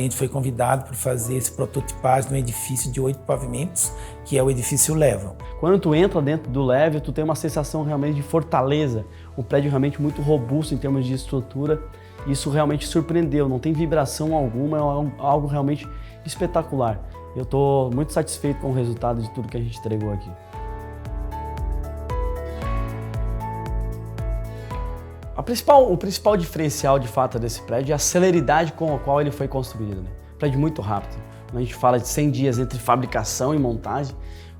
gente foi convidado para fazer esse prototipagem no edifício de 8 pavimentos, que é o edifício Level. Quando tu entra dentro do Level, tu tem uma sensação realmente de fortaleza, um prédio realmente muito robusto em termos de estrutura. Isso realmente surpreendeu, não tem vibração alguma, é algo realmente espetacular. Eu estou muito satisfeito com o resultado de tudo que a gente entregou aqui. O principal diferencial de fato desse prédio é a celeridade com a qual ele foi construído, né? Prédio muito rápido. Quando a gente fala de 100 dias entre fabricação e montagem,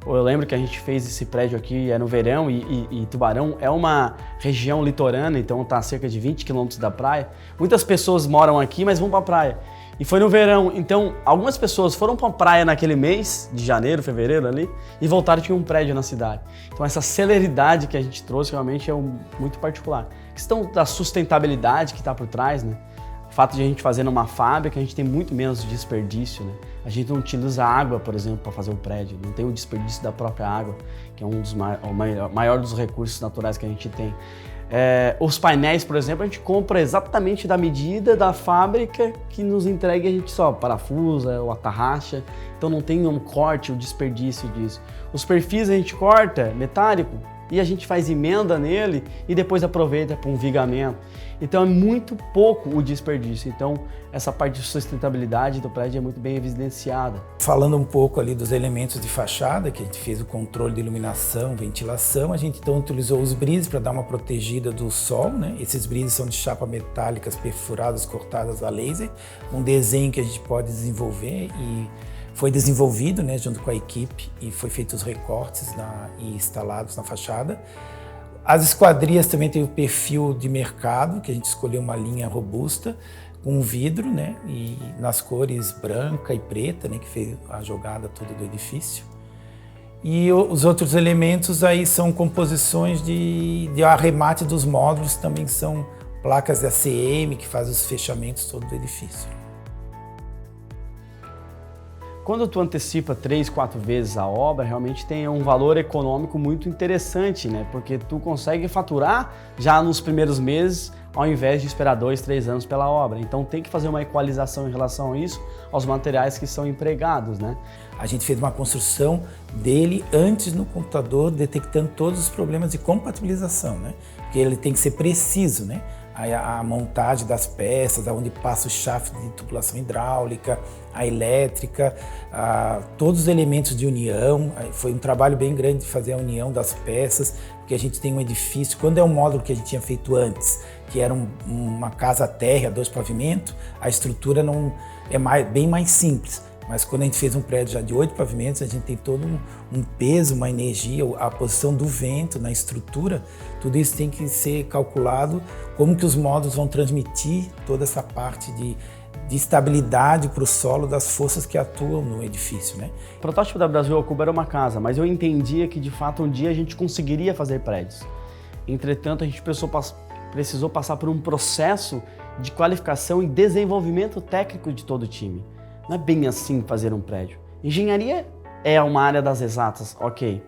eu lembro que a gente fez esse prédio aqui no verão e Tubarão é uma região litorânea, então está a cerca de 20 quilômetros da praia. Muitas pessoas moram aqui, mas vão para a praia. E foi no verão, então algumas pessoas foram para a praia naquele mês de janeiro, fevereiro ali, e voltaram e tinha um prédio na cidade. Então essa celeridade que a gente trouxe realmente é muito particular. A questão da sustentabilidade que está por trás, né? O fato de a gente fazer numa fábrica, a gente tem muito menos desperdício, né? A gente não utiliza água, por exemplo, para fazer o prédio, não tem o desperdício da própria água, que é o maior dos recursos naturais que a gente tem. Os painéis, por exemplo, a gente compra exatamente da medida da fábrica que nos entrega, a gente só parafusa ou atarracha, então não tem um corte, um desperdício disso. Os perfis a gente corta metálico e a gente faz emenda nele e depois aproveita para um vigamento. Então é muito pouco o desperdício. Então essa parte de sustentabilidade do prédio é muito bem evidenciada. Falando um pouco ali dos elementos de fachada, que a gente fez o controle de iluminação, ventilação, a gente então utilizou os brises para dar uma protegida do sol, né? Esses brises são de chapa metálicas perfuradas, cortadas a laser, um desenho que a gente pode desenvolver e foi desenvolvido, né, junto com a equipe e foi feito os recortes e instalados na fachada. As esquadrias também têm o perfil de mercado, que a gente escolheu uma linha robusta com vidro, né, e nas cores branca e preta, né, que fez a jogada toda do edifício. E os outros elementos aí são composições de arremate dos módulos, também são placas de ACM que fazem os fechamentos todo do edifício. Quando tu antecipa 3, 4 vezes a obra, realmente tem um valor econômico muito interessante, né? Porque tu consegue faturar já nos primeiros meses, ao invés de esperar 2, 3 anos pela obra. Então tem que fazer uma equalização em relação a isso, aos materiais que são empregados, né? A gente fez uma construção dele antes no computador, detectando todos os problemas de compatibilização, né? Porque ele tem que ser preciso, né? A montagem das peças, aonde passa o shaft de tubulação hidráulica, a elétrica, todos os elementos de união. Foi um trabalho bem grande de fazer a união das peças, porque a gente tem um edifício, quando é um módulo que a gente tinha feito antes, que era uma casa térrea, 2 pavimentos, a estrutura bem mais simples. Mas quando a gente fez um prédio já de 8 pavimentos, a gente tem todo um peso, uma energia, a posição do vento na estrutura, tudo isso tem que ser calculado, como que os módulos vão transmitir toda essa parte de estabilidade para o solo das forças que atuam no edifício, né? O protótipo da Brasil ao Cubo era uma casa, mas eu entendia que de fato um dia a gente conseguiria fazer prédios. Entretanto, a gente precisou passar por um processo de qualificação e desenvolvimento técnico de todo o time. Não é bem assim fazer um prédio. Engenharia é uma área das exatas, ok.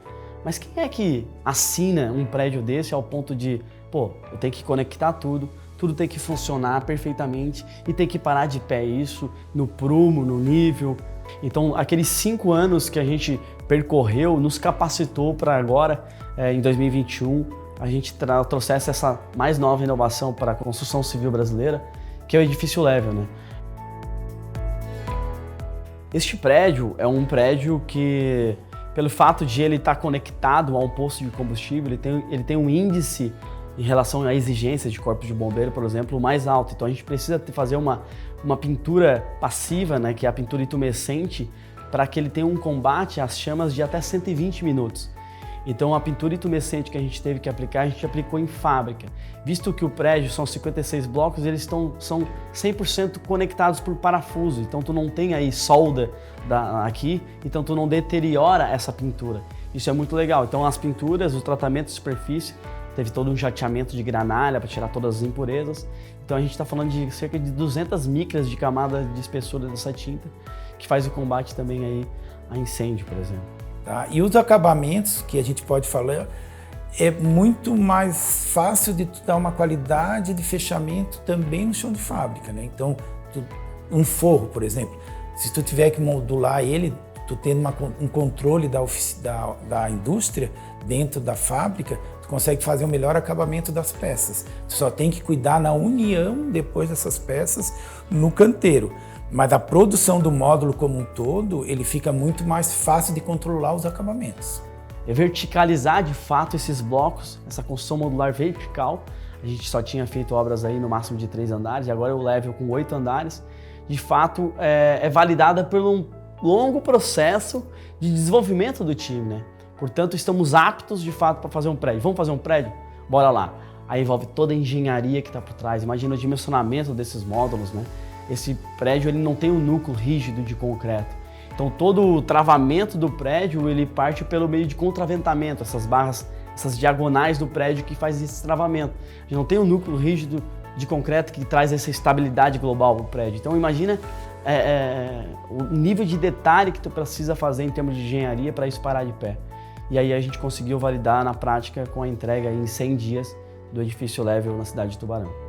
Mas quem é que assina um prédio desse ao ponto de, eu tenho que conectar tudo tem que funcionar perfeitamente e tem que parar de pé isso no prumo, no nível. Então, aqueles 5 anos que a gente percorreu nos capacitou para agora, em 2021, a gente trouxesse essa mais nova inovação para a construção civil brasileira, que é o edifício Level, né? Este prédio é um prédio que, pelo fato de ele estar conectado a um posto de combustível, ele tem um índice em relação à exigência de corpos de bombeiro, por exemplo, mais alto. Então a gente precisa fazer uma pintura passiva, né, que é a pintura intumescente, para que ele tenha um combate às chamas de até 120 minutos. Então a pintura intumescente que a gente teve que aplicar, a gente aplicou em fábrica. Visto que o prédio são 56 blocos, eles são 100% conectados por parafuso, então tu não tem aí solda aqui, então tu não deteriora essa pintura. Isso é muito legal. Então as pinturas, o tratamento de superfície, teve todo um jateamento de granalha para tirar todas as impurezas. Então a gente está falando de cerca de 200 micras de camada de espessura dessa tinta, que faz o combate também aí a incêndio, por exemplo. Tá? E os acabamentos, que a gente pode falar, é muito mais fácil de tu dar uma qualidade de fechamento também no chão de fábrica, né? Então, Um forro, por exemplo, se tu tiver que modular ele, tu tendo um controle da indústria dentro da fábrica, tu consegue fazer o melhor acabamento das peças. Tu só tem que cuidar na união depois dessas peças no canteiro. Mas a produção do módulo como um todo, ele fica muito mais fácil de controlar os acabamentos. É verticalizar de fato esses blocos, essa construção modular vertical. A gente só tinha feito obras aí no máximo de 3 andares, e agora o level com 8 andares. De fato, é validada por um longo processo de desenvolvimento do time, né? Portanto, estamos aptos de fato para fazer um prédio. Vamos fazer um prédio? Bora lá. Aí envolve toda a engenharia que está por trás. Imagina o dimensionamento desses módulos, né? Esse prédio ele não tem um núcleo rígido de concreto. Então todo o travamento do prédio ele parte pelo meio de contraventamento, essas barras, essas diagonais do prédio que faz esse travamento. A gente não tem um núcleo rígido de concreto que traz essa estabilidade global para o prédio. Então imagina o nível de detalhe que tu precisa fazer em termos de engenharia para isso parar de pé. E aí a gente conseguiu validar na prática com a entrega em 100 dias do edifício Level na cidade de Tubarão.